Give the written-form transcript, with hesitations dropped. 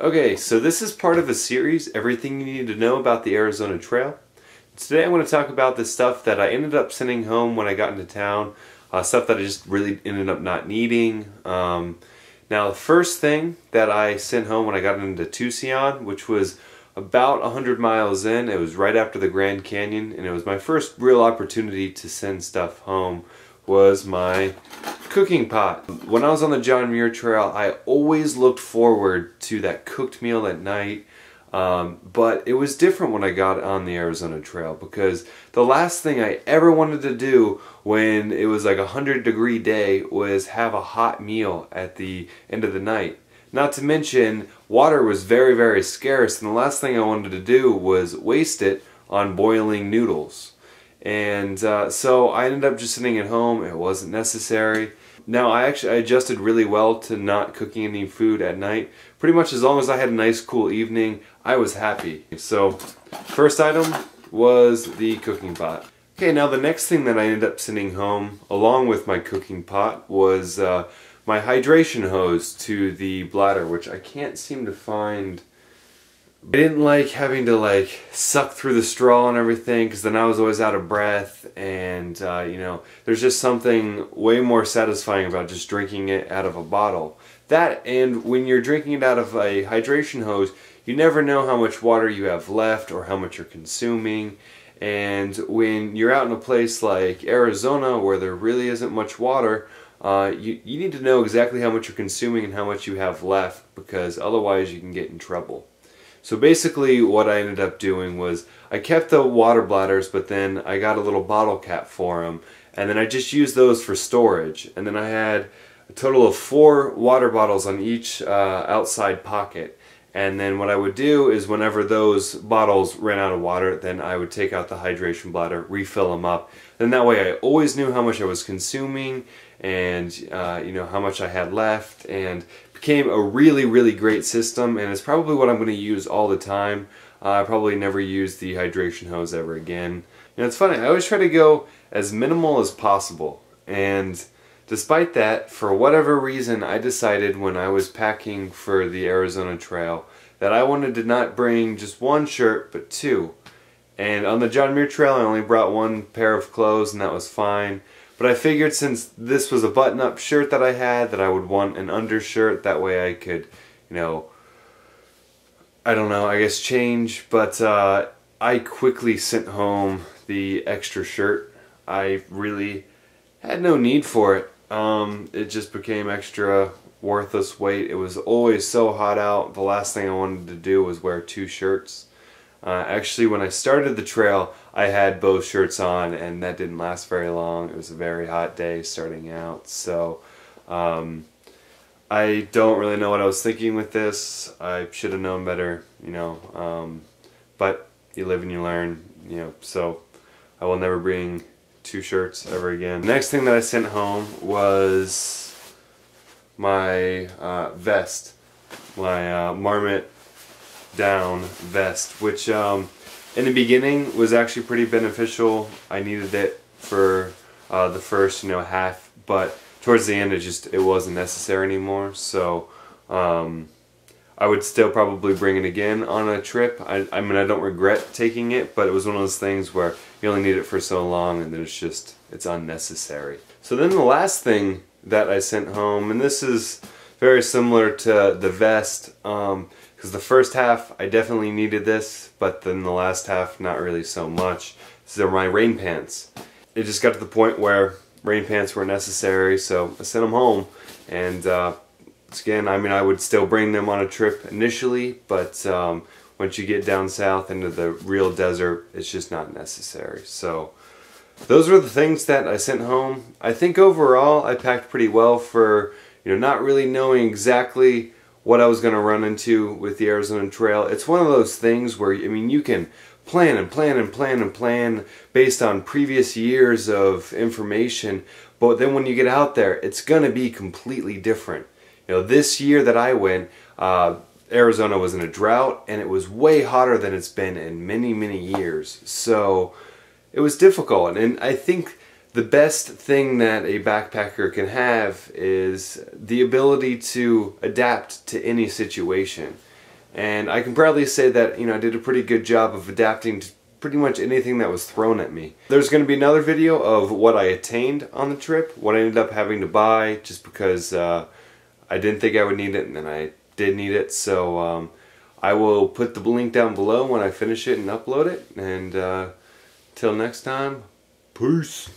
Okay, so this is part of a series, Everything You Need to Know About the Arizona Trail. Today I'm going to talk about the stuff that I ended up sending home when I got into town, stuff that I just really ended up not needing. Now the first thing that I sent home when I got into Tucson, which was about 100 miles in, it was right after the Grand Canyon, and it was my first real opportunity to send stuff home, was my cooking pot. When I was on the John Muir Trail, I always looked forward to that cooked meal at night, but it was different when I got on the Arizona Trail, because the last thing I ever wanted to do when it was like a 100-degree day was have a hot meal at the end of the night. Not to mention, water was very, very scarce, and the last thing I wanted to do was waste it on boiling noodles. And so I ended up just sitting at home. It wasn't necessary. Now I adjusted really well to not cooking any food at night. Pretty much as long as I had a nice cool evening, I was happy. So first item was the cooking pot. Okay, now the next thing that I ended up sending home along with my cooking pot was my hydration hose to the bladder, which I can't seem to find. I didn't like having to suck through the straw and everything, because then I was always out of breath, and you know, there's just something way more satisfying about just drinking it out of a bottle. That, and when you're drinking it out of a hydration hose, you never know how much water you have left or how much you're consuming. And when you're out in a place like Arizona where there really isn't much water, you need to know exactly how much you're consuming and how much you have left, because otherwise you can get in trouble. So basically what I ended up doing was I kept the water bladders, but then I got a little bottle cap for them, and then I just used those for storage. And then I had a total of 4 water bottles on each outside pocket. And then what I would do is whenever those bottles ran out of water, then I would take out the hydration bladder, refill them up. Then that way I always knew how much I was consuming and you know, how much I had left, and became a really, really great system, and it's probably what I'm going to use all the time. I probably never use the hydration hose ever again. You know, it's funny, I always try to go as minimal as possible, and despite that, for whatever reason, I decided when I was packing for the Arizona Trail that I wanted to not bring just 1 shirt, but 2. And on the John Muir Trail, I only brought 1 pair of clothes, and that was fine. But I figured since this was a button-up shirt that I had, that I would want an undershirt. That way I could, you know, I don't know, I guess change. But I quickly sent home the extra shirt. I really had no need for it. It just became extra worthless weight. It was always so hot out. The last thing I wanted to do was wear 2 shirts. Actually, when I started the trail, I had both shirts on, and that didn't last very long. It was a very hot day starting out, so I don't really know what I was thinking with this. I should have known better, you know, but you live and you learn, you know, so I will never bring 2 shirts ever again. The next thing that I sent home was my vest, my Marmot down vest, which in the beginning was actually pretty beneficial. I needed it for the first, you know, half, but towards the end it wasn't necessary anymore. So I would still probably bring it again on a trip. I mean, I don't regret taking it, but it was one of those things where you only need it for so long, and then it's unnecessary. So then the last thing that I sent home, and this is very similar to the vest, because the first half I definitely needed this, but then the last half not really so much. These are my rain pants. It just got to the point where rain pants were necessary, so I sent them home. And again, I mean, I would still bring them on a trip initially, but once you get down south into the real desert, it's just not necessary. So those were the things that I sent home. I think overall I packed pretty well for, you know, not really knowing exactly what I was going to run into with the Arizona Trail. It's one of those things where, I mean, you can plan and plan and plan and plan based on previous years of information, but then when you get out there, it's going to be completely different. You know, this year that I went, Arizona was in a drought, and it was way hotter than it's been in many, many years. So it was difficult, and I think the best thing that a backpacker can have is the ability to adapt to any situation. And I can proudly say that, you know, I did a pretty good job of adapting to pretty much anything that was thrown at me. There's going to be another video of what I attained on the trip, what I ended up having to buy just because I didn't think I would need it, and then I did need it. So I will put the link down below when I finish it and upload it. And till next time, peace.